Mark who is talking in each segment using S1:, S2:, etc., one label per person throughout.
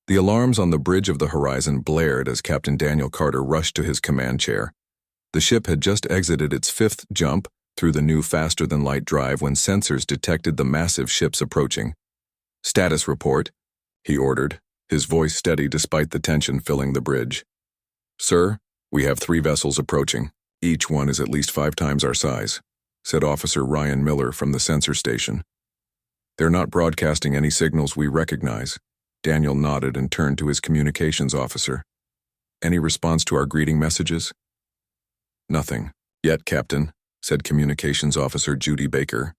S1: The alarms on the bridge of the horizon blared as Captain Daniel Carter rushed to his command chair. The ship had just exited its fifth jump through the new faster-than-light drive when sensors detected the massive ships approaching. "Status report," he ordered, his voice steady despite the tension filling the bridge. "Sir, we have 3 vessels approaching. Each one is at least 5 times our size," said Officer Ryan Miller from the sensor station. "They're not broadcasting any signals we recognize." Daniel nodded and turned to his communications officer. "Any response to our greeting messages?" "Nothing yet, Captain," said Communications Officer Judy Baker.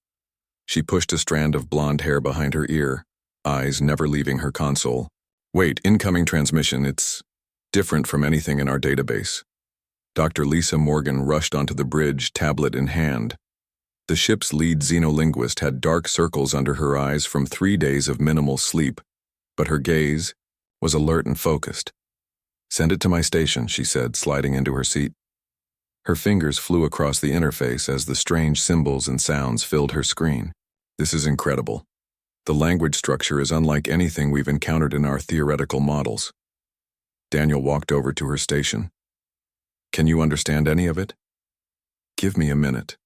S1: She pushed a strand of blonde hair behind her ear, eyes never leaving her console. "Wait, incoming transmission. It's different from anything in our database." Dr. Lisa Morgan rushed onto the bridge, tablet in hand. The ship's lead xenolinguist had dark circles under her eyes from 3 days of minimal sleep, but her gaze was alert and focused. "Send it to my station," she said, sliding into her seat. Her fingers flew across the interface as the strange symbols and sounds filled her screen. "This is incredible. The language structure is unlike anything we've encountered in our theoretical models." Daniel walked over to her station. "Can you understand any of it?" "Give me a minute,"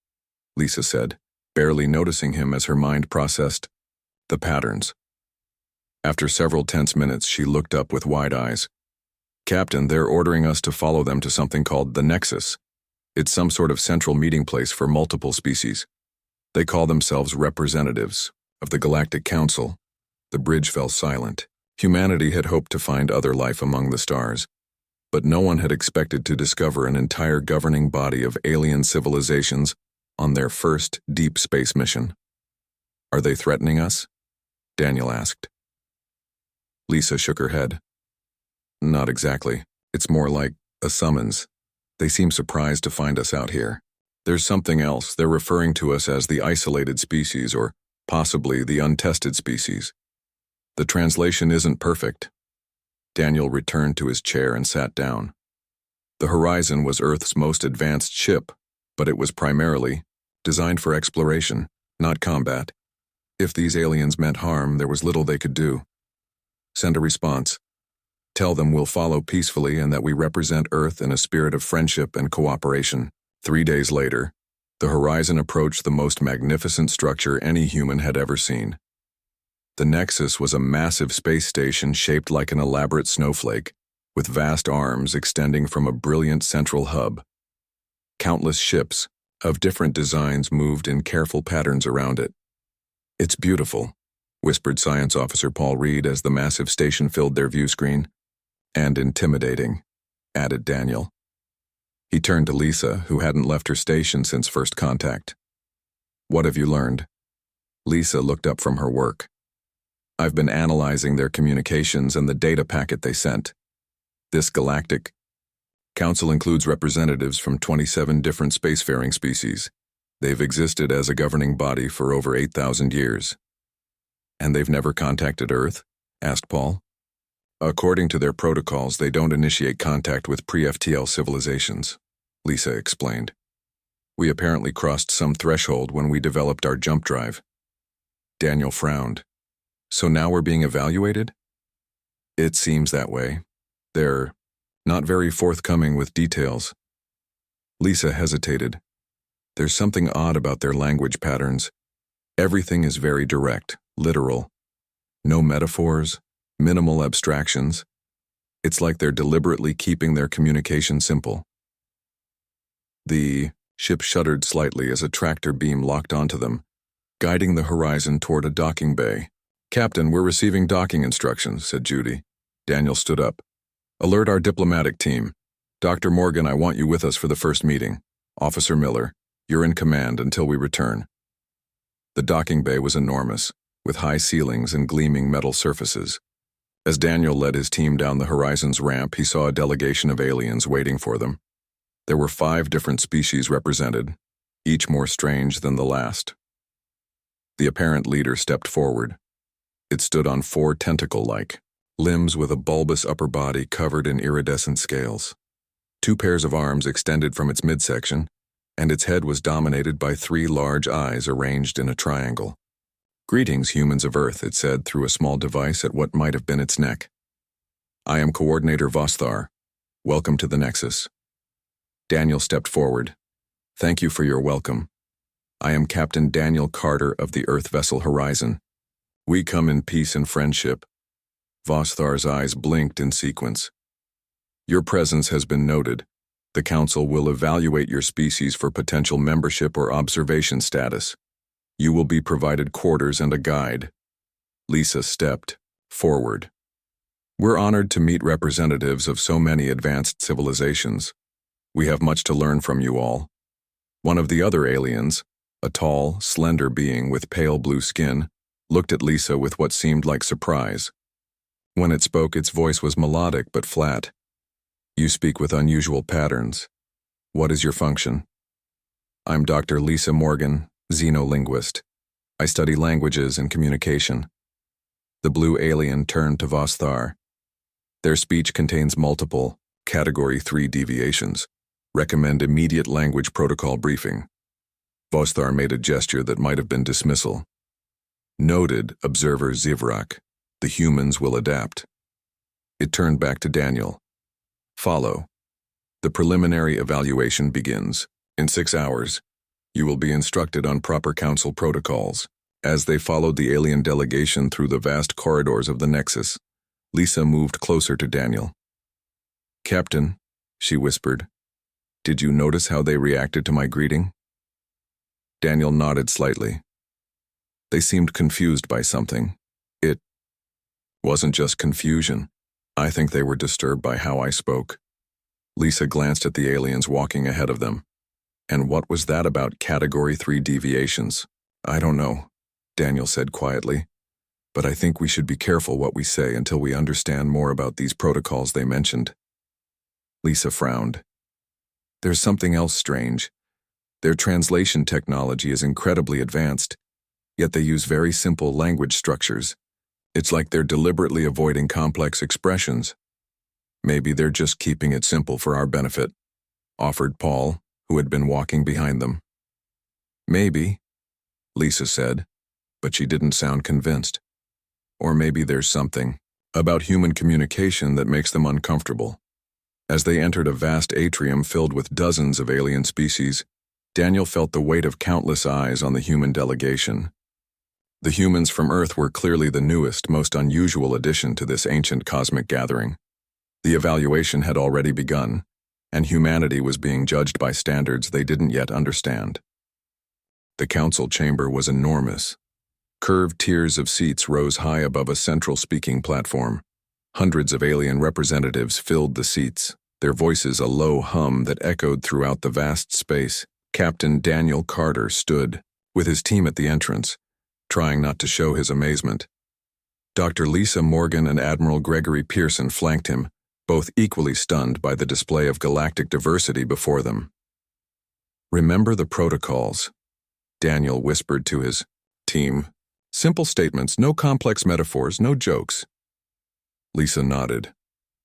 S1: Lisa said, barely noticing him as her mind processed the patterns. After several tense minutes, she looked up with wide eyes. "Captain, they're ordering us to follow them to something called the Nexus. It's some sort of central meeting place for multiple species. They call themselves representatives of the Galactic Council." The bridge fell silent. Humanity had hoped to find other life among the stars, but no one had expected to discover an entire governing body of alien civilizations on their first deep space mission. "Are they threatening us?" Daniel asked. Lisa shook her head. "Not exactly. It's more like a summons. They seem surprised to find us out here. There's something else. They're referring to us as the isolated species, or possibly the untested species. The translation isn't perfect." Daniel returned to his chair and sat down. The Horizon was Earth's most advanced ship, but it was primarily designed for exploration, not combat. If these aliens meant harm, there was little they could do. "Send a response. Tell them we'll follow peacefully and that we represent Earth in a spirit of friendship and cooperation." 3 days later, the Horizon approached the most magnificent structure any human had ever seen. The Nexus was a massive space station shaped like an elaborate snowflake, with vast arms extending from a brilliant central hub. Countless ships of different designs moved in careful patterns around it. "It's beautiful," whispered Science Officer Paul Reed as the massive station filled their view screen. "And intimidating," added Daniel. He turned to Lisa, who hadn't left her station since first contact. "What have you learned?" Lisa looked up from her work. "I've been analyzing their communications and the data packet they sent. This Galactic Council includes representatives from 27 different spacefaring species. They've existed as a governing body for over 8,000 years. "And they've never contacted Earth?" asked Paul. "According to their protocols, they don't initiate contact with pre-FTL civilizations," Lisa explained. "We apparently crossed some threshold when we developed our jump drive." Daniel frowned. "So now we're being evaluated?" "It seems that way. They're not very forthcoming with details." Lisa hesitated. "There's something odd about their language patterns. Everything is very direct, literal. No metaphors, minimal abstractions. It's like they're deliberately keeping their communication simple." The ship shuddered slightly as a tractor beam locked onto them, guiding the Horizon toward a docking bay. "Captain, we're receiving docking instructions," said Judy. Daniel stood up. "Alert our diplomatic team. Dr. Morgan, I want you with us for the first meeting. Officer Miller, you're in command until we return." The docking bay was enormous, with high ceilings and gleaming metal surfaces. As Daniel led his team down the Horizon's ramp, he saw a delegation of aliens waiting for them. There were 5 different species represented, each more strange than the last. The apparent leader stepped forward. It stood on 4 tentacle-like limbs with a bulbous upper body covered in iridescent scales. 2 pairs of arms extended from its midsection, and its head was dominated by 3 large eyes arranged in a triangle. "Greetings, humans of Earth," it said through a small device at what might have been its neck. I am Coordinator Vostar. Welcome to the Nexus. Daniel stepped forward. Thank you for your welcome. I am Captain Daniel Carter of the Earth vessel Horizon. We come in peace and friendship. Vostar's eyes blinked in sequence. Your presence has been noted. The Council will evaluate your species for potential membership or observation status. You will be provided quarters and a guide. Lisa stepped forward. We're honored to meet representatives of so many advanced civilizations. We have much to learn from you all. One of the other aliens, a tall, slender being with pale blue skin, looked at Lisa with what seemed like surprise. When it spoke, its voice was melodic but flat. You speak with unusual patterns. What is your function? I'm Dr. Lisa Morgan, xenolinguist. I study languages and communication. The blue alien turned to Vostar. Their speech contains multiple, Category 3 deviations. Recommend immediate language protocol briefing. Vostar made a gesture that might have been dismissal. Noted, Observer Zivrak. The humans will adapt. It turned back to Daniel. Follow. The preliminary evaluation begins. In 6 hours, you will be instructed on proper council protocols. As they followed the alien delegation through the vast corridors of the Nexus, Lisa moved closer to Daniel. Captain, she whispered, did you notice how they reacted to my greeting? Daniel nodded slightly. They seemed confused by something. It wasn't just confusion. I think they were disturbed by how I spoke. Lisa glanced at the aliens walking ahead of them. And what was that about Category 3 deviations? I don't know, Daniel said quietly. But I think we should be careful what we say until we understand more about these protocols they mentioned. Lisa frowned. There's something else strange. Their translation technology is incredibly advanced, yet they use very simple language structures. It's like they're deliberately avoiding complex expressions. Maybe they're just keeping it simple for our benefit, offered Paul, who had been walking behind them. Maybe, Lisa said, but she didn't sound convinced. Or maybe there's something about human communication that makes them uncomfortable. As they entered a vast atrium filled with dozens of alien species, Daniel felt the weight of countless eyes on the human delegation. The humans from Earth were clearly the newest, most unusual addition to this ancient cosmic gathering. The evaluation had already begun, and humanity was being judged by standards they didn't yet understand. The council chamber was enormous. Curved tiers of seats rose high above a central speaking platform. Hundreds of alien representatives filled the seats, their voices a low hum that echoed throughout the vast space. Captain Daniel Carter stood, with his team at the entrance, trying not to show his amazement. Dr. Lisa Morgan and Admiral Gregory Pearson flanked him, both equally stunned by the display of galactic diversity before them. Remember the protocols, Daniel whispered to his team. Simple statements, no complex metaphors, no jokes. Lisa nodded.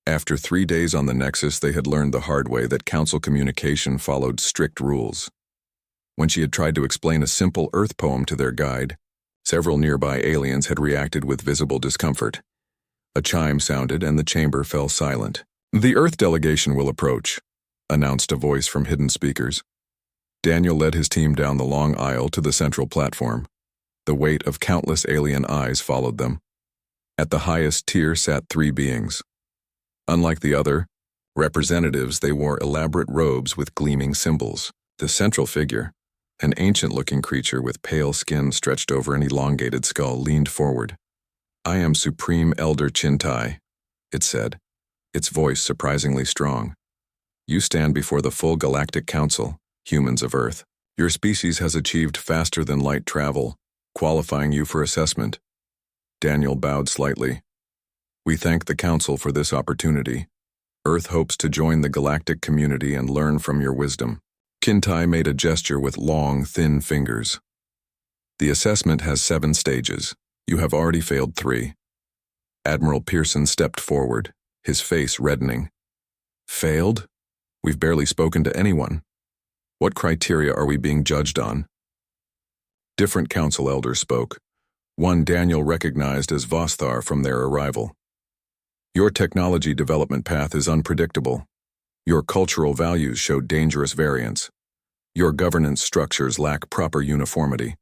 S1: After 3 days on the Nexus, they had learned the hard way that council communication followed strict rules. When she had tried to explain a simple Earth poem to their guide, several nearby aliens had reacted with visible discomfort. A chime sounded and the chamber fell silent. The Earth delegation will approach, announced a voice from hidden speakers. Daniel led his team down the long aisle to the central platform. The weight of countless alien eyes followed them. At the highest tier sat 3 beings. Unlike the other representatives, they wore elaborate robes with gleaming symbols. The central figure, an ancient-looking creature with pale skin stretched over an elongated skull, leaned forward. I am Supreme Elder Chintai, it said, its voice surprisingly strong. You stand before the full Galactic Council, humans of Earth. Your species has achieved faster-than-light travel, qualifying you for assessment. Daniel bowed slightly. We thank the Council for this opportunity. Earth hopes to join the galactic community and learn from your wisdom. Kintai made a gesture with long, thin fingers. The assessment has 7 stages. You have already failed 3. Admiral Pearson stepped forward, his face reddening. Failed? We've barely spoken to anyone. What criteria are we being judged on? Different council elders spoke. One Daniel recognized as Vostar from their arrival. Your technology development path is unpredictable. Your cultural values show dangerous variance. Your governance structures lack proper uniformity.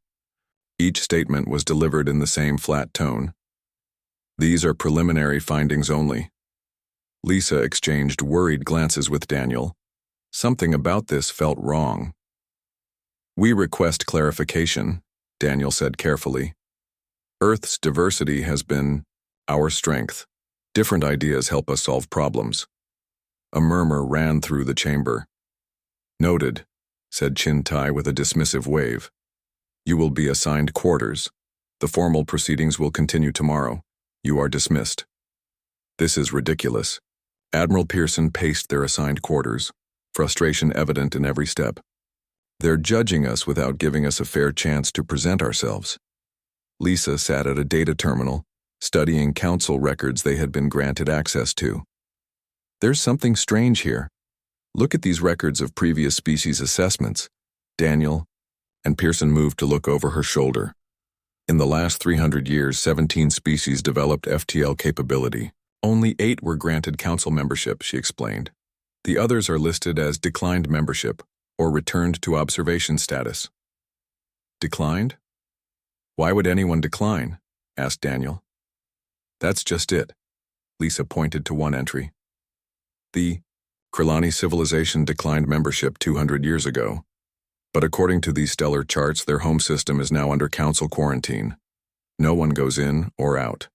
S1: Each statement was delivered in the same flat tone. These are preliminary findings only. Lisa exchanged worried glances with Daniel. Something about this felt wrong. We request clarification, Daniel said carefully. Earth's diversity has been our strength. Different ideas help us solve problems. A murmur ran through the chamber. Noted, said Chin Tai with a dismissive wave. You will be assigned quarters. The formal proceedings will continue tomorrow. You are dismissed. This is ridiculous. Admiral Pearson paced their assigned quarters, frustration evident in every step. They're judging us without giving us a fair chance to present ourselves. Lisa sat at a data terminal, studying council records they had been granted access to. There's something strange here. Look at these records of previous species assessments. Daniel and Pearson moved to look over her shoulder. In the last 300 years, 17 species developed FTL capability. Only 8 were granted council membership, she explained. The others are listed as declined membership or returned to observation status. Declined? Why would anyone decline? Asked Daniel. That's just it. Lisa pointed to one entry. The Krillani civilization declined membership 200 years ago, but according to these stellar charts, their home system is now under council quarantine. No one goes in or out.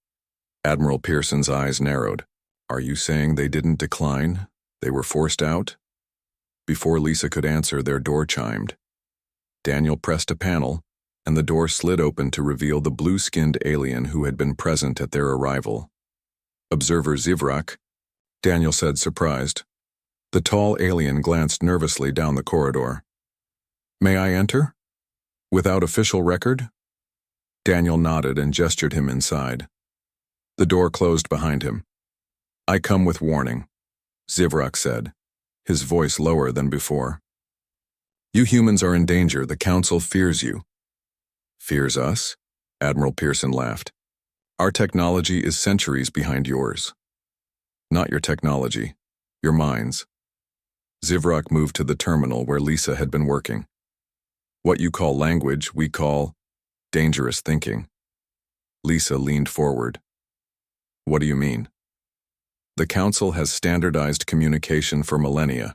S1: Admiral Pearson's eyes narrowed. Are you saying they didn't decline? They were forced out? Before Lisa could answer, their door chimed. Daniel pressed a panel, and the door slid open to reveal the blue-skinned alien who had been present at their arrival. Observer Zivrak, Daniel said, surprised. The tall alien glanced nervously down the corridor. May I enter? Without official record? Daniel nodded and gestured him inside. The door closed behind him. I come with warning, Zivrak said, his voice lower than before. You humans are in danger. The council fears you. Fears us? Admiral Pearson laughed. Our technology is centuries behind yours. Not your technology, your minds. Zivrak moved to the terminal where Lisa had been working. What you call language, we call dangerous thinking. Lisa leaned forward. What do you mean? The Council has standardized communication for millennia.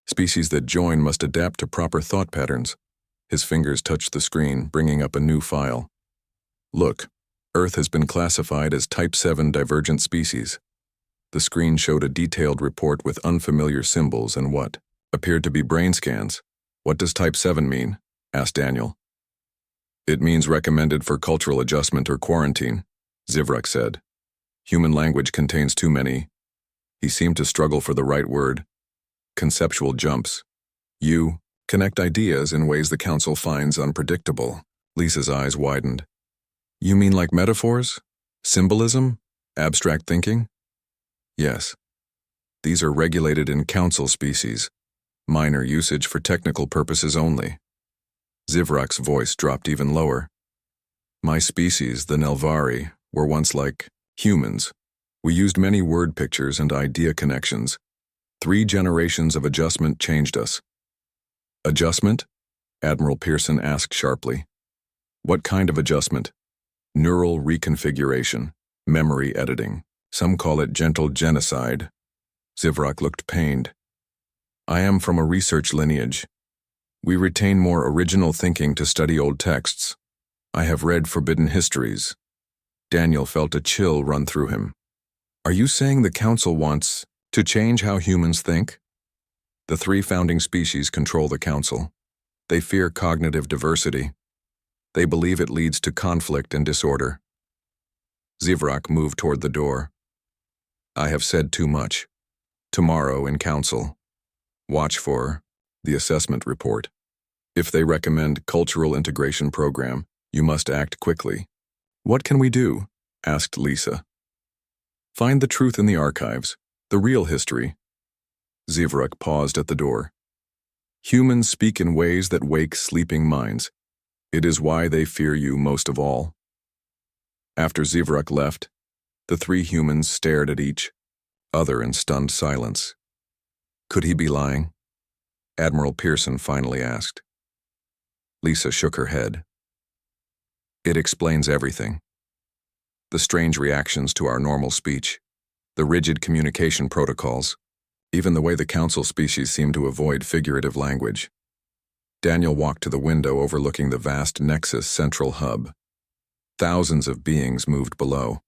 S1: Species that join must adapt to proper thought patterns. His fingers touched the screen, bringing up a new file. Look, Earth has been classified as Type 7 divergent species. The screen showed a detailed report with unfamiliar symbols and what appeared to be brain scans. What does Type 7 mean? Asked Daniel. It means recommended for cultural adjustment or quarantine, Zivrak said. Human language contains too many. He seemed to struggle for the right word. Conceptual jumps. You connect ideas in ways the Council finds unpredictable. Lisa's eyes widened. You mean like metaphors? Symbolism? Abstract thinking? Yes. These are regulated in Council species. Minor usage for technical purposes only. Zivrak's voice dropped even lower. My species, the Nelvari, were once like humans. We used many word pictures and idea connections. 3 generations of adjustment changed us. Adjustment? Admiral Pearson asked sharply. What kind of adjustment? Neural reconfiguration, memory editing. Some call it gentle genocide. Zivrak looked pained. I am from a research lineage. We retain more original thinking to study old texts. I have read forbidden histories. Daniel felt a chill run through him. Are you saying the Council wants to change how humans think? The 3 founding species control the Council. They fear cognitive diversity. They believe it leads to conflict and disorder. Zivrak moved toward the door. I have said too much. Tomorrow in Council. Watch for the assessment report. If they recommend cultural integration program, you must act quickly. What can we do? Asked Lisa. Find the truth in the archives, the real history. Zivrak paused at the door. Humans speak in ways that wake sleeping minds. It is why they fear you most of all. After Zivrak left, the 3 humans stared at each other in stunned silence. Could he be lying? Admiral Pearson finally asked. Lisa shook her head. It explains everything. The strange reactions to our normal speech, the rigid communication protocols, even the way the council species seem to avoid figurative language. Daniel walked to the window overlooking the vast Nexus central hub. Thousands of beings moved below,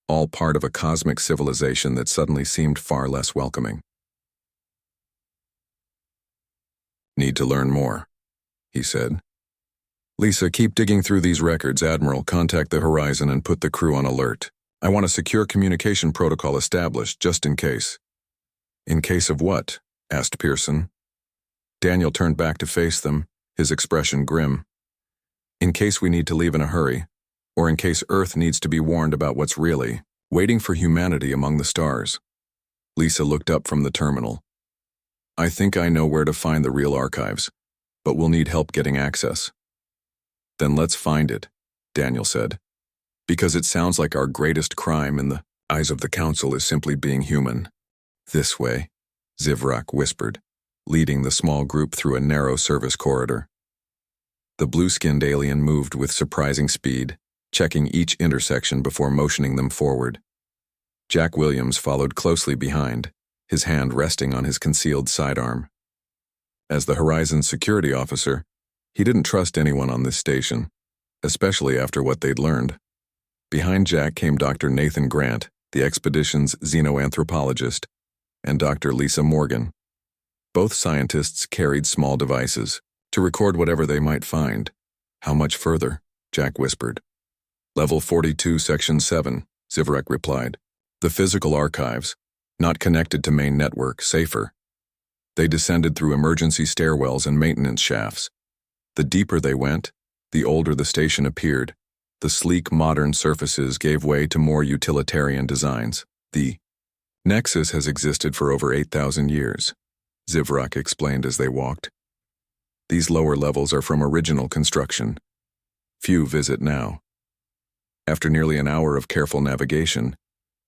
S1: all part of a cosmic civilization that suddenly seemed far less welcoming. Need to learn more, he said. Lisa, keep digging through these records, Admiral. Contact the Horizon and put the crew on alert. I want a secure communication protocol established, just in case. In case of what? Asked Pearson. Daniel turned back to face them, his expression grim. In case we need to leave in a hurry, or in case Earth needs to be warned about what's really waiting for humanity among the stars. Lisa looked up from the terminal. I think I know where to find the real archives, but we'll need help getting access. Then let's find it, Daniel said, because it sounds like our greatest crime in the eyes of the Council is simply being human. This way, Zivrak whispered, leading the small group through a narrow service corridor. The blue-skinned alien moved with surprising speed, checking each intersection before motioning them forward. Jack Williams followed closely behind, his hand resting on his concealed sidearm. As the Horizon's security officer, he didn't trust anyone on this station, especially after what they'd learned. Behind Jack came Dr. Nathan Grant, the expedition's xenoanthropologist, and Dr. Lisa Morgan. Both scientists carried small devices to record whatever they might find. How much further? Jack whispered. Level 42, Section 7, Zivrak replied. The physical archives, not connected to main network, safer. They descended through emergency stairwells and maintenance shafts. The deeper they went, the older the station appeared. The sleek, modern surfaces gave way to more utilitarian designs. The Nexus has existed for over 8,000 years, Zivrak explained as they walked. These lower levels are from original construction. Few visit now. After nearly an hour of careful navigation,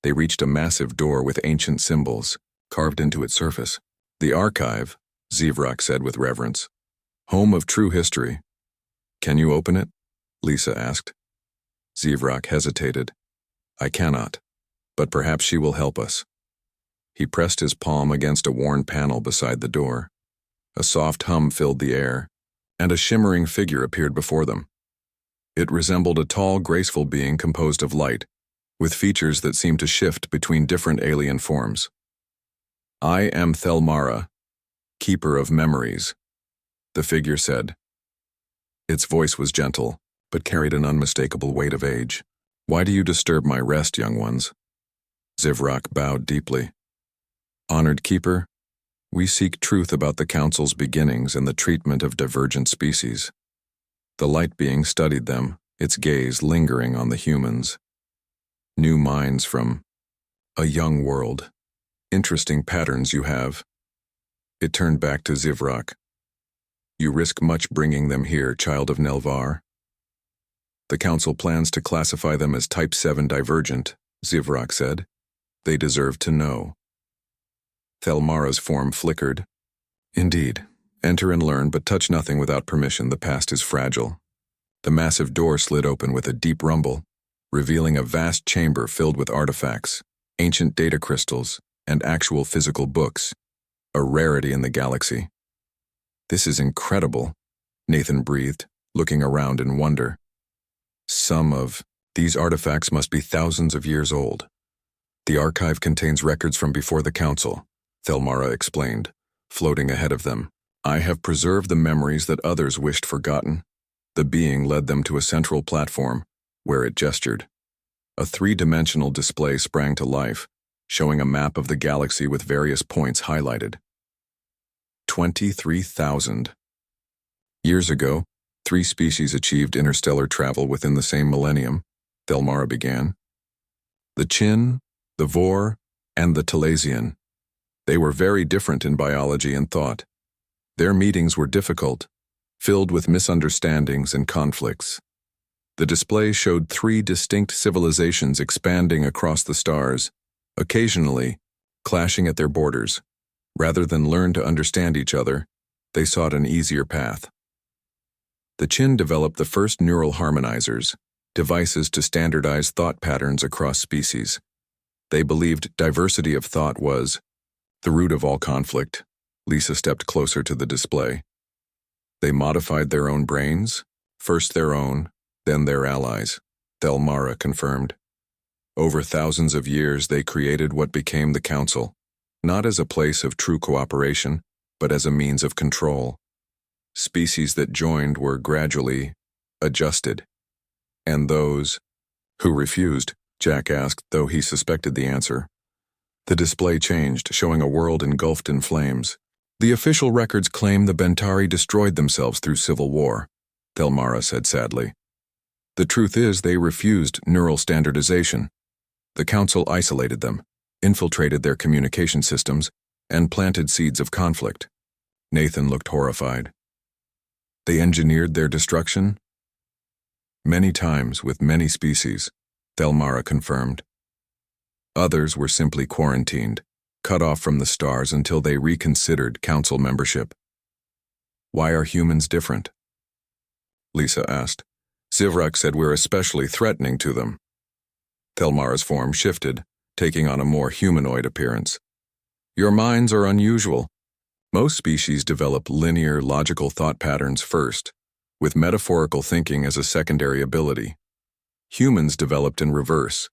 S1: they reached a massive door with ancient symbols carved into its surface. The archive, Zivrak said with reverence. Home of true history. Can you open it? Lisa asked. Zivrak hesitated. I cannot, but perhaps she will help us. He pressed his palm against a worn panel beside the door. A soft hum filled the air, and a shimmering figure appeared before them. It resembled a tall, graceful being composed of light, with features that seemed to shift between different alien forms. I am Thelmara, keeper of memories, the figure said. Its voice was gentle, but carried an unmistakable weight of age. Why do you disturb my rest, young ones? Zivrak bowed deeply. Honored keeper, we seek truth about the Council's beginnings and the treatment of divergent species. The light being studied them, its gaze lingering on the humans. New minds from a young world. Interesting patterns you have. It turned back to Zivrak. You risk much bringing them here, child of Nelvar. The Council plans to classify them as Type 7 divergent, Zivrak said. They deserve to know. Thelmara's form flickered. Indeed. Enter and learn, but touch nothing without permission. The past is fragile. The massive door slid open with a deep rumble, revealing a vast chamber filled with artifacts, ancient data crystals, and actual physical books, a rarity in the galaxy. This is incredible, Nathan breathed, looking around in wonder. Some of these artifacts must be thousands of years old. The archive contains records from before the Council, Thelmara explained, floating ahead of them. I have preserved the memories that others wished forgotten. The being led them to a central platform, where it gestured. A three-dimensional display sprang to life, showing a map of the galaxy with various points highlighted. 23,000. Years ago, 3 species achieved interstellar travel within the same millennium, Thelmara began. The Chin, the Vor, and the Talasian. They were very different in biology and thought. Their meetings were difficult, filled with misunderstandings and conflicts. The display showed 3 distinct civilizations expanding across the stars, occasionally clashing at their borders. Rather than learn to understand each other, they sought an easier path. The Qin developed the first neural harmonizers, devices to standardize thought patterns across species. They believed diversity of thought was the root of all conflict. Lisa stepped closer to the display. They modified their own brains, first their own, then their allies, Thelmara confirmed. Over thousands of years they created what became the Council, not as a place of true cooperation, but as a means of control. Species that joined were gradually adjusted. And those who refused, Jack asked, though he suspected the answer. The display changed, showing a world engulfed in flames. The official records claim the Bentari destroyed themselves through civil war, Thelmara said sadly. The truth is they refused neural standardization. The Council isolated them, infiltrated their communication systems, and planted seeds of conflict. Nathan looked horrified. They engineered their destruction? Many times with many species, Thelmara confirmed. Others were simply quarantined, cut off from the stars until they reconsidered Council membership. Why are humans different? Lisa asked. Zivrak said we're especially threatening to them. Thelmara's form shifted, taking on a more humanoid appearance. Your minds are unusual. Most species develop linear, logical thought patterns first, with metaphorical thinking as a secondary ability. Humans developed in reverse.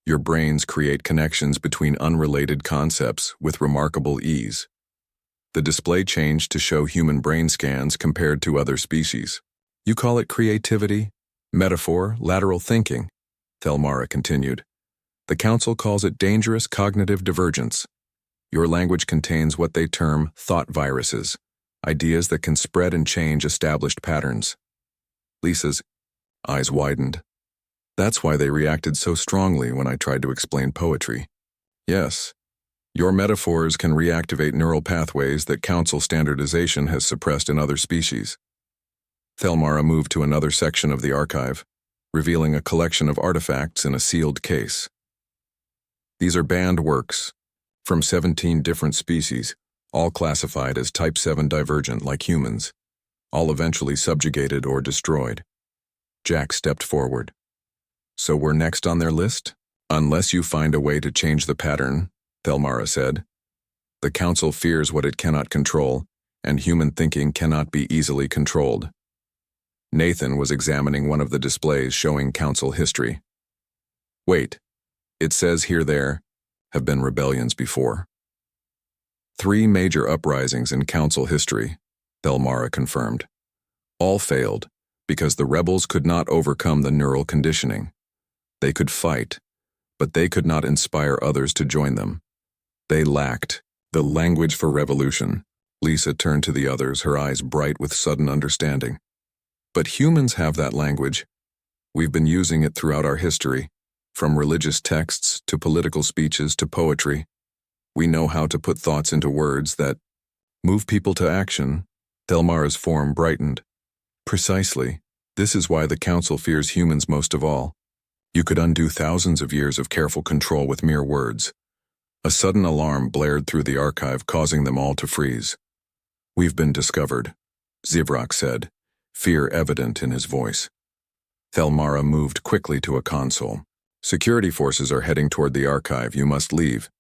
S1: Your brains create connections between unrelated concepts with remarkable ease. The display changed to show human brain scans compared to other species. You call it creativity, metaphor, lateral thinking, Thelmara continued. The Council calls it dangerous cognitive divergence. Your language contains what they term thought viruses, ideas that can spread and change established patterns. Lisa's eyes widened. That's why they reacted so strongly when I tried to explain poetry. Yes, your metaphors can reactivate neural pathways that Council standardization has suppressed in other species. Thelmara moved to another section of the archive, revealing a collection of artifacts in a sealed case. These are banned works from 17 different species, all classified as Type 7 divergent like humans, all eventually subjugated or destroyed. Jack stepped forward. So we're next on their list? Unless you find a way to change the pattern, Thelmara said. The Council fears what it cannot control, and human thinking cannot be easily controlled. Nathan was examining one of the displays showing Council history. Wait, it says here there have been rebellions before. 3 major uprisings in Council history, Thelmara confirmed. All failed because the rebels could not overcome the neural conditioning. They could fight, but they could not inspire others to join them. They lacked the language for revolution. Lisa turned to the others, her eyes bright with sudden understanding. But humans have that language. We've been using it throughout our history, from religious texts to political speeches to poetry. We know how to put thoughts into words that move people to action. Thelmara's form brightened. Precisely. This is why the Council fears humans most of all. You could undo thousands of years of careful control with mere words. A sudden alarm blared through the archive, causing them all to freeze. We've been discovered, Zivrak said, fear evident in his voice. Thelmara moved quickly to a console. Security forces are heading toward the archive. You must leave.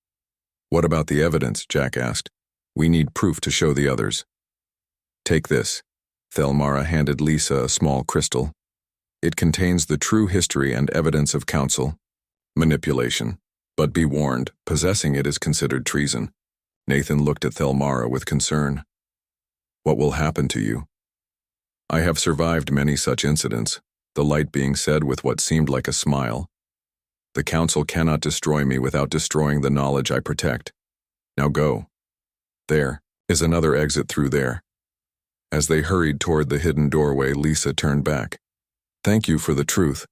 S1: What about the evidence? Jack asked. We need proof to show the others. Take this. Thelmara handed Lisa a small crystal. It contains the true history and evidence of Council manipulation. But be warned, possessing it is considered treason. Nathan looked at Thelmara with concern. What will happen to you? I have survived many such incidents, the light being said with what seemed like a smile. The Council cannot destroy me without destroying the knowledge I protect. Now go. There is another exit through there. As they hurried toward the hidden doorway, Lisa turned back. Thank you for the truth.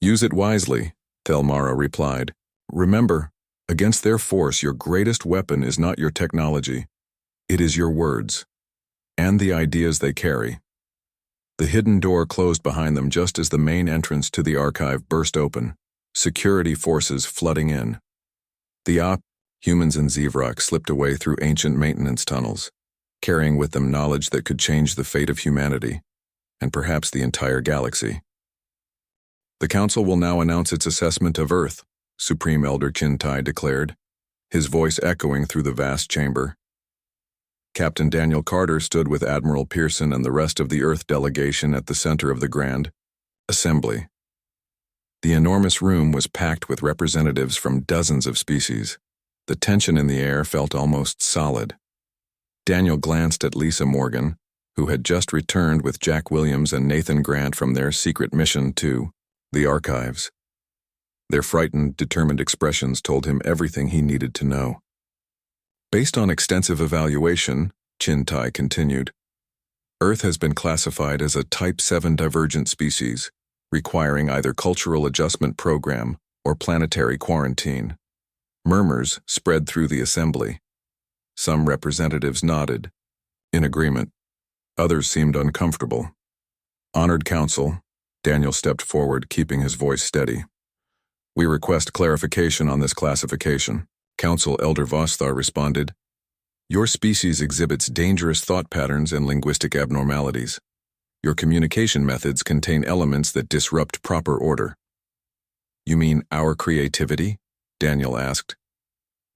S1: Use it wisely, Thelmara replied. Remember, against their force, your greatest weapon is not your technology. It is your words, and the ideas they carry. The hidden door closed behind them just as the main entrance to the archive burst open, security forces flooding in. The Humans and Zevrock slipped away through ancient maintenance tunnels, carrying with them knowledge that could change the fate of humanity, and perhaps the entire galaxy. The Council will now announce its assessment of Earth, Supreme Elder Chintai declared, his voice echoing through the vast chamber. Captain Daniel Carter stood with Admiral Pearson and the rest of the Earth delegation at the center of the Grand Assembly. The enormous room was packed with representatives from dozens of species. The tension in the air felt almost solid. Daniel glanced at Lisa Morgan, who had just returned with Jack Williams and Nathan Grant from their secret mission to the archives. Their frightened, determined expressions told him everything he needed to know. Based on extensive evaluation, Chintai continued, Earth has been classified as a Type 7 divergent species, requiring either cultural adjustment program or planetary quarantine. Murmurs spread through the assembly. Some representatives nodded, in agreement. Others seemed uncomfortable. Honored Council, Daniel stepped forward, keeping his voice steady. We request clarification on this classification. Council Elder Vostar responded, Your species exhibits dangerous thought patterns and linguistic abnormalities. Your communication methods contain elements that disrupt proper order. You mean our creativity? Daniel asked.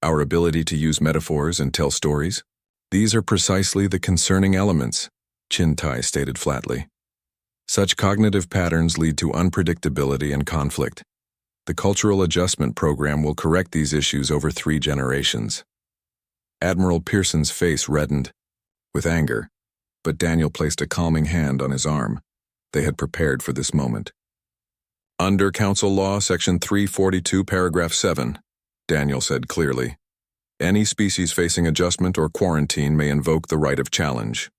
S1: Our ability to use metaphors and tell stories? These are precisely the concerning elements, Chintai stated flatly. Such cognitive patterns lead to unpredictability and conflict. The Cultural Adjustment Program will correct these issues over 3 generations. Admiral Pearson's face reddened with anger, but Daniel placed a calming hand on his arm. They had prepared for this moment. Under Council Law, Section 342, Paragraph 7, Daniel said clearly, any species facing adjustment or quarantine may invoke the right of challenge.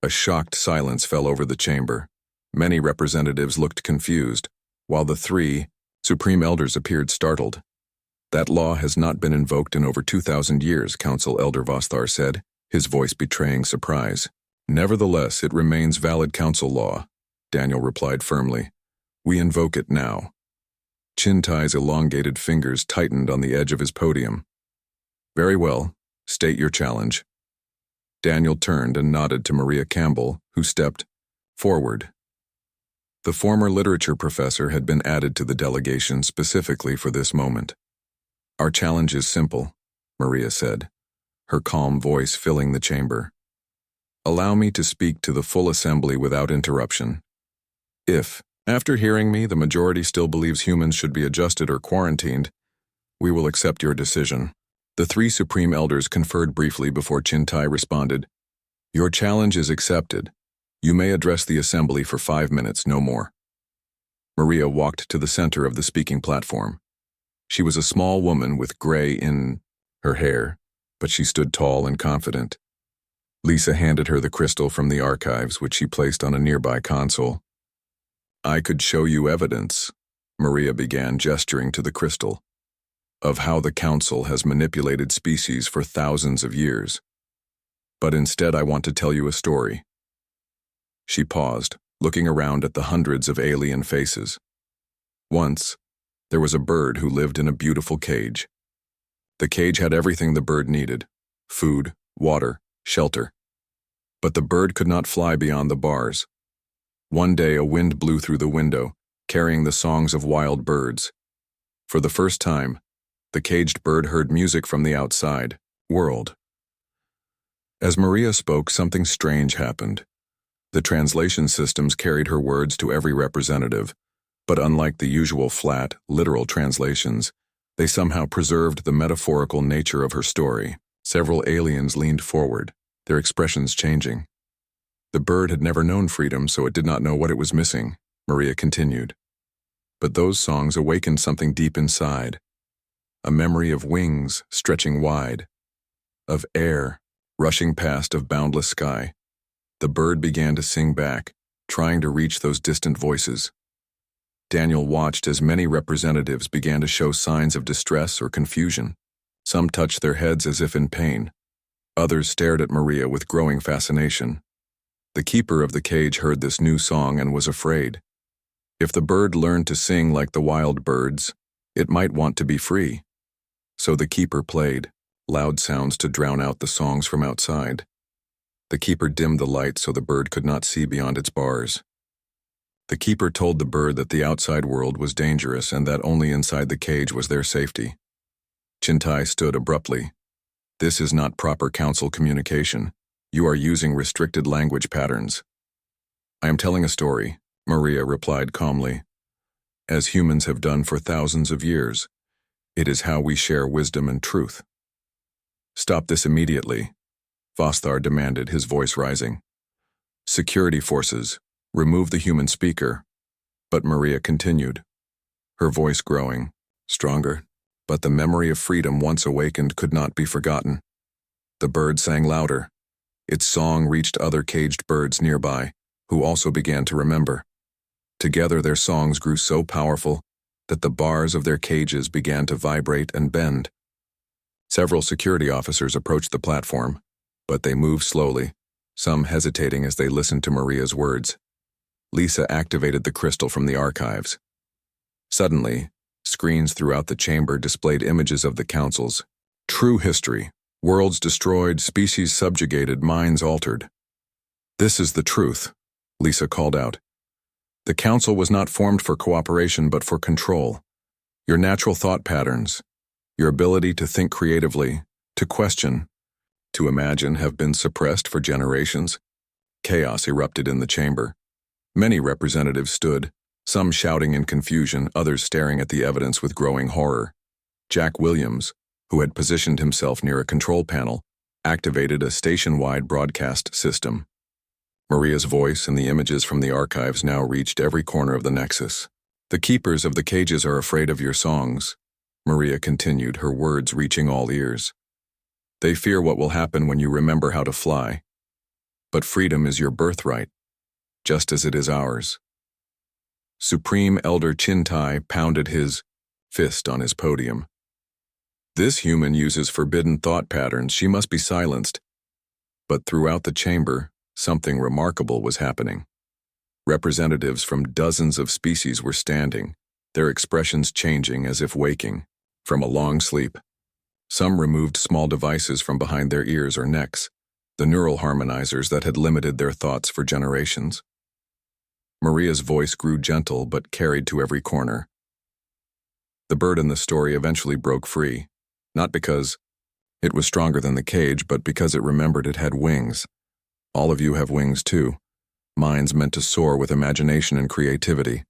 S1: A shocked silence fell over the chamber. Many representatives looked confused, while the 3 Supreme Elders appeared startled. That law has not been invoked in over 2,000 years, Council Elder Vostar said, his voice betraying surprise. Nevertheless, it remains valid council law, Daniel replied firmly. We invoke it now. Chintai's elongated fingers tightened on the edge of his podium. Very well, state your challenge. Daniel turned and nodded to Maria Campbell, who stepped forward. The former literature professor had been added to the delegation specifically for this moment. Our challenge is simple, Maria said, her calm voice filling the chamber. Allow me to speak to the full assembly without interruption. If, after hearing me, the majority still believes humans should be adjusted or quarantined, we will accept your decision. The 3 Supreme Elders conferred briefly before Chintai responded, Your challenge is accepted. You may address the assembly for 5 minutes, no more. Maria walked to the center of the speaking platform. She was a small woman with gray in her hair, but she stood tall and confident. Lisa handed her the crystal from the archives, which she placed on a nearby console. I could show you evidence, Maria began, gesturing to the crystal, of how the Council has manipulated species for thousands of years. But instead I want to tell you a story. She paused, looking around at the hundreds of alien faces. Once, there was a bird who lived in a beautiful cage. The cage had everything the bird needed: food, water, shelter. But the bird could not fly beyond the bars. One day a wind blew through the window, carrying the songs of wild birds. For the first time, the caged bird heard music from the outside world. As Maria spoke, something strange happened. The translation systems carried her words to every representative, but unlike the usual flat, literal translations, they somehow preserved the metaphorical nature of her story. Several aliens leaned forward, their expressions changing. The bird had never known freedom, so it did not know what it was missing, Maria continued. But those songs awakened something deep inside. A memory of wings stretching wide, of air rushing past, of boundless sky. The bird began to sing back, trying to reach those distant voices. Daniel watched as many representatives began to show signs of distress or confusion. Some touched their heads as if in pain. Others stared at Maria with growing fascination. The keeper of the cage heard this new song and was afraid. If the bird learned to sing like the wild birds, it might want to be free. So the keeper played, loud sounds to drown out the songs from outside. The keeper dimmed the light so the bird could not see beyond its bars. The keeper told the bird that the outside world was dangerous and that only inside the cage was their safety. Chintai stood abruptly. "This is not proper council communication. You are using restricted language patterns." "I am telling a story," Maria replied calmly. "As humans have done for thousands of years. It is how we share wisdom and truth." "Stop this immediately," Vostar demanded, his voice rising. "Security forces, remove the human speaker." But Maria continued, her voice growing, stronger, but the memory of freedom once awakened could not be forgotten. The bird sang louder. Its song reached other caged birds nearby, who also began to remember. Together their songs grew so powerful that the bars of their cages began to vibrate and bend. Several security officers approached the platform, but they moved slowly, some hesitating as they listened to Maria's words. Lisa activated the crystal from the archives. Suddenly, screens throughout the chamber displayed images of the council's true history: worlds destroyed, species subjugated, minds altered. "This is the truth," Lisa called out. "The council was not formed for cooperation but for control. Your natural thought patterns, your ability to think creatively, to question, to imagine have been suppressed for generations." Chaos erupted in the chamber. Many representatives stood, some shouting in confusion, others staring at the evidence with growing horror. Jack Williams, who had positioned himself near a control panel, activated a station-wide broadcast system. Maria's voice and the images from the archives now reached every corner of the Nexus. "The keepers of the cages are afraid of your songs," Maria continued, her words reaching all ears. "They fear what will happen when you remember how to fly. But freedom is your birthright, just as it is ours." Supreme Elder Chintai pounded his fist on his podium. "This human uses forbidden thought patterns. She must be silenced." But throughout the chamber, something remarkable was happening. Representatives from dozens of species were standing, their expressions changing as if waking from a long sleep. Some removed small devices from behind their ears or necks, the neural harmonizers that had limited their thoughts for generations. Maria's voice grew gentle but carried to every corner. The bird in the story eventually broke free, not because it was stronger than the cage, but because it remembered it had wings. All of you have wings too, minds meant to soar with imagination and creativity.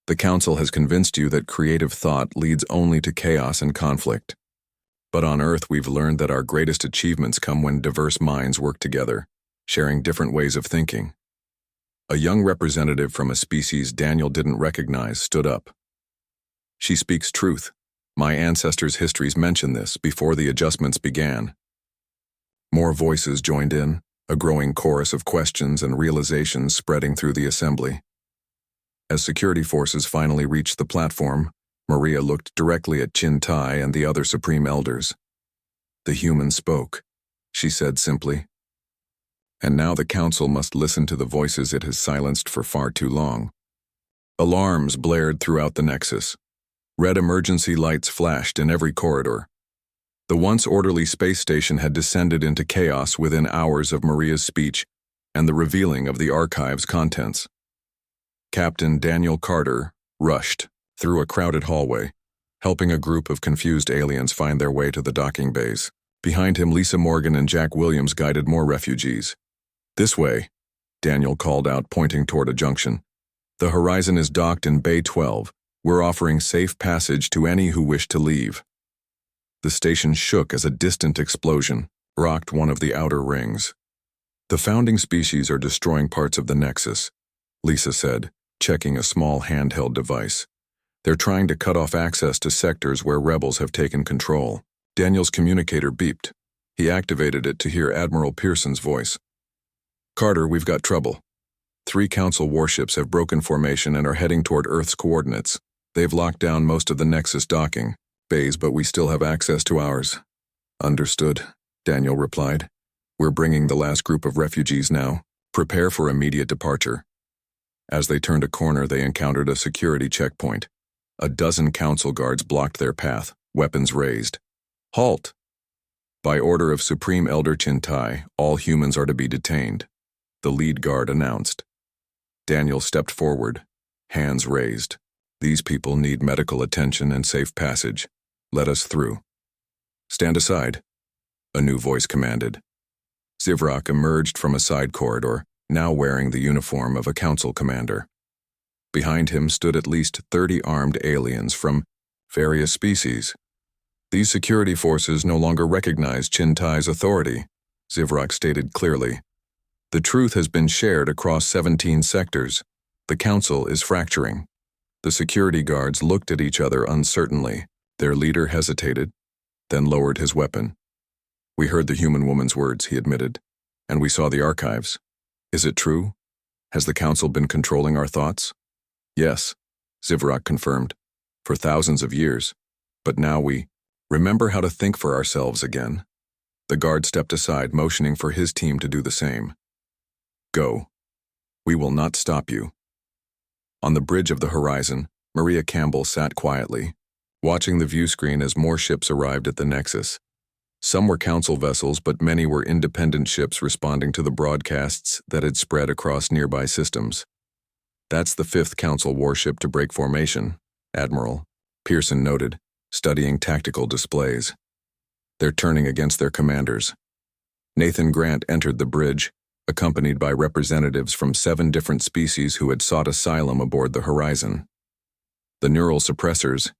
S1: The Council has convinced you that creative thought leads only to chaos and conflict. But on Earth, we've learned that our greatest achievements come when diverse minds work together, sharing different ways of thinking. A young representative from a species Daniel didn't recognize stood up. "She speaks truth. My ancestors' histories mention this before the adjustments began." More voices joined in, a growing chorus of questions and realizations spreading through the assembly. As security forces finally reached the platform, Maria looked directly at Chintai and the other Supreme Elders. "The human spoke," she said simply. "And now the Council must listen to the voices it has silenced for far too long." Alarms blared throughout the Nexus. Red emergency lights flashed in every corridor. The once orderly space station had descended into chaos within hours of Maria's speech and the revealing of the archive's contents. Captain Daniel Carter rushed through a crowded hallway, helping a group of confused aliens find their way to the docking bays. Behind him, Lisa Morgan and Jack Williams guided more refugees. "This way," Daniel called out, pointing toward a junction. "The Horizon is docked in Bay 12. We're offering safe passage to any who wish to leave." The station shook as a distant explosion rocked one of the outer rings. "The founding species are destroying parts of the Nexus," Lisa said, checking a small handheld device. "They're trying to cut off access to sectors where rebels have taken control." Daniel's communicator beeped. He activated it to hear Admiral Pearson's voice. "Carter, we've got trouble. 3 Council warships have broken formation and are heading toward Earth's coordinates. They've locked down most of the Nexus docking bays, but we still have access to ours." "Understood," Daniel replied. "We're bringing the last group of refugees now. Prepare for immediate departure." As they turned a corner, they encountered a security checkpoint. A dozen Council guards blocked their path, weapons raised. Halt! By order of Supreme Elder Chintai, all humans are to be detained, the lead guard announced. Daniel stepped forward, hands raised. These people need medical attention and safe passage. Let us through. Stand aside, a new voice commanded. Zivrak emerged from a side corridor, now wearing the uniform of a council commander. Behind him stood at least 30 armed aliens from various species. These security forces no longer recognize Chintai's authority, Zivrak stated clearly. The truth has been shared across 17 sectors. The council is fracturing. The security guards looked at each other uncertainly. Their leader hesitated, then lowered his weapon. We heard the human woman's words, he admitted, and we saw the archives. Is it true? Has the council been controlling our thoughts? Yes, Zivrak confirmed, for thousands of years. But now we remember how to think for ourselves again. The guard stepped aside, motioning for his team to do the same. Go. We will not stop you. On the bridge of the horizon, Maria Campbell sat quietly, watching the view screen as more ships arrived at the Nexus. Some were council vessels, but many were independent ships responding to the broadcasts that had spread across nearby systems. That's the 5th Council warship to break formation, Admiral Pearson noted, studying tactical displays. They're turning against their commanders. Nathan Grant entered the bridge, accompanied by representatives from 7 different species who had sought asylum aboard the Horizon. The neural suppressors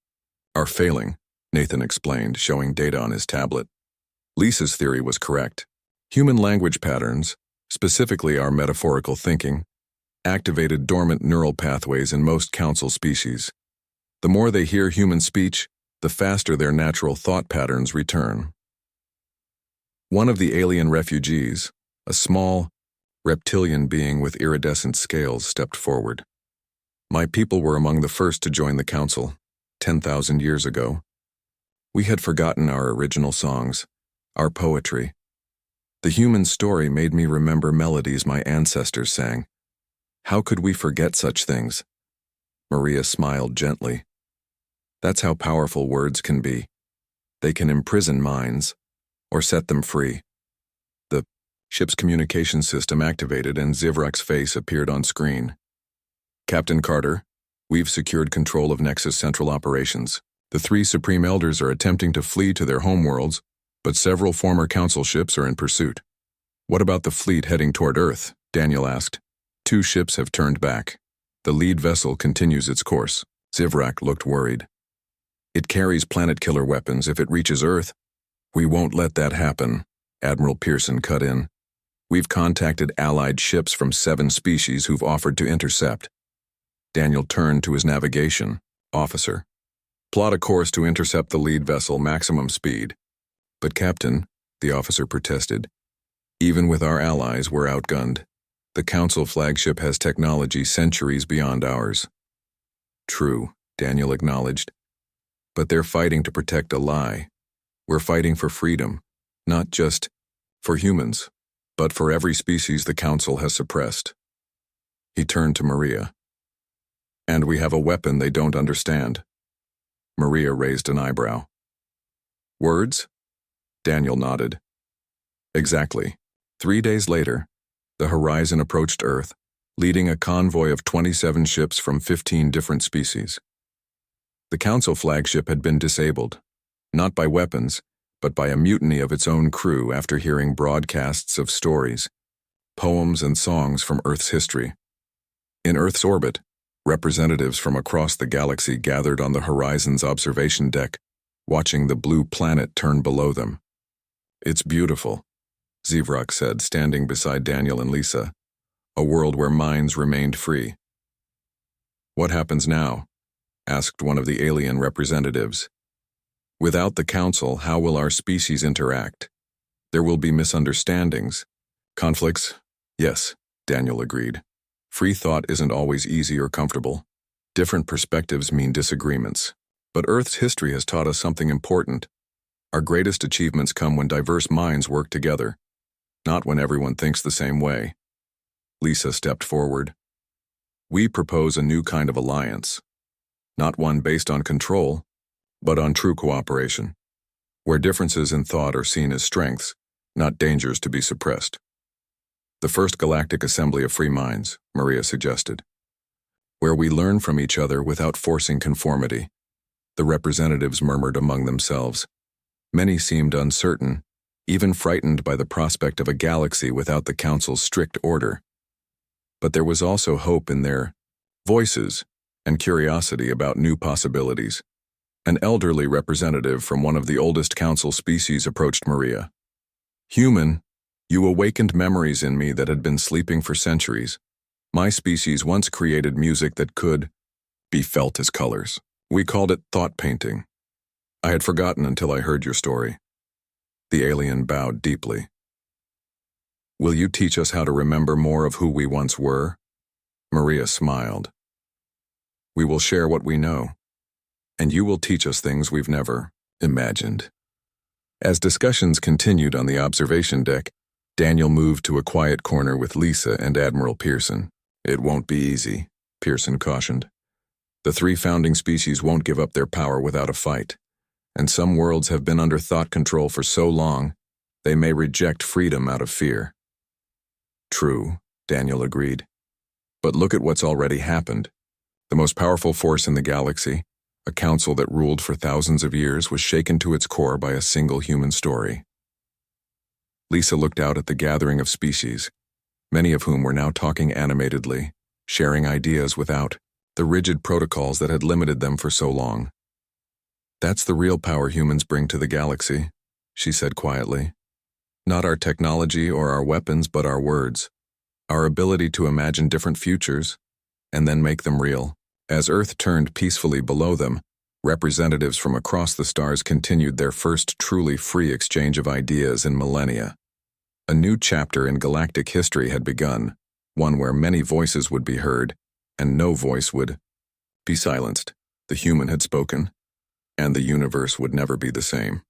S1: are failing, Nathan explained, showing data on his tablet. Lisa's theory was correct. Human language patterns, specifically our metaphorical thinking, activated dormant neural pathways in most council species. The more they hear human speech, the faster their natural thought patterns return. One of the alien refugees, a small, reptilian being with iridescent scales, stepped forward. My people were among the first to join the council, 10,000 years ago. We had forgotten our original songs, our poetry. The human story made me remember melodies my ancestors sang. How could we forget such things? Maria smiled gently. That's how powerful words can be. They can imprison minds, or set them free. The ship's communication system activated and Zivrak's face appeared on screen. Captain Carter, we've secured control of Nexus Central Operations. The 3 Supreme Elders are attempting to flee to their homeworlds, but several former Council ships are in pursuit. What about the fleet heading toward Earth? Daniel asked. 2 ships have turned back. The lead vessel continues its course. Zivrak looked worried. It carries planet-killer weapons if it reaches Earth. We won't let that happen, Admiral Pearson cut in. We've contacted allied ships from 7 species who've offered to intercept. Daniel turned to his navigation officer. Plot a course to intercept the lead vessel, maximum speed. But Captain, the officer protested, even with our allies, we're outgunned. The Council flagship has technology centuries beyond ours. True, Daniel acknowledged. But they're fighting to protect a lie. We're fighting for freedom, not just for humans, but for every species the Council has suppressed. He turned to Maria. And we have a weapon they don't understand. Maria raised an eyebrow. Words? Daniel nodded. Exactly. 3 days later, the Horizon approached Earth, leading a convoy of 27 ships from 15 different species. The Council flagship had been disabled, not by weapons, but by a mutiny of its own crew after hearing broadcasts of stories, poems and songs from Earth's history. In Earth's orbit, representatives from across the galaxy gathered on the Horizon's observation deck, watching the blue planet turn below them. It's beautiful, Zivrak said, standing beside Daniel and Lisa, a world where minds remained free. What happens now? Asked one of the alien representatives. Without the Council, how will our species interact? There will be misunderstandings. Conflicts? Yes, Daniel agreed. Free thought isn't always easy or comfortable. Different perspectives mean disagreements. But Earth's history has taught us something important. Our greatest achievements come when diverse minds work together, not when everyone thinks the same way. Lisa stepped forward. We propose a new kind of alliance. Not one based on control, but on true cooperation. where differences in thought are seen as strengths, not dangers to be suppressed. The first galactic assembly of free minds, Maria suggested, where we learn from each other without forcing conformity. The representatives murmured among themselves. Many seemed uncertain, even frightened by the prospect of a galaxy without the Council's strict order. But there was also hope in their voices and curiosity about new possibilities. An elderly representative from one of the oldest Council species approached Maria. "Human, you awakened memories in me that had been sleeping for centuries. My species once created music that could be felt as colors. We called it thought painting. I had forgotten until I heard your story." The alien bowed deeply. "Will you teach us how to remember more of who we once were?" Maria smiled. "We will share what we know, and you will teach us things we've never imagined." As discussions continued on the observation deck, Daniel moved to a quiet corner with Lisa and Admiral Pearson. "It won't be easy," Pearson cautioned. "The 3 founding species won't give up their power without a fight, and some worlds have been under thought control for so long, they may reject freedom out of fear." "True," Daniel agreed. "But look at what's already happened. The most powerful force in the galaxy, a council that ruled for thousands of years, was shaken to its core by a single human story." Lisa looked out at the gathering of species, many of whom were now talking animatedly, sharing ideas without the rigid protocols that had limited them for so long. "That's the real power humans bring to the galaxy," she said quietly. "Not our technology or our weapons, but our words. Our ability to imagine different futures, and then make them real." As Earth turned peacefully below them, representatives from across the stars continued their first truly free exchange of ideas in millennia. A new chapter in galactic history had begun, one where many voices would be heard, and no voice would be silenced. The human had spoken, and the universe would never be the same.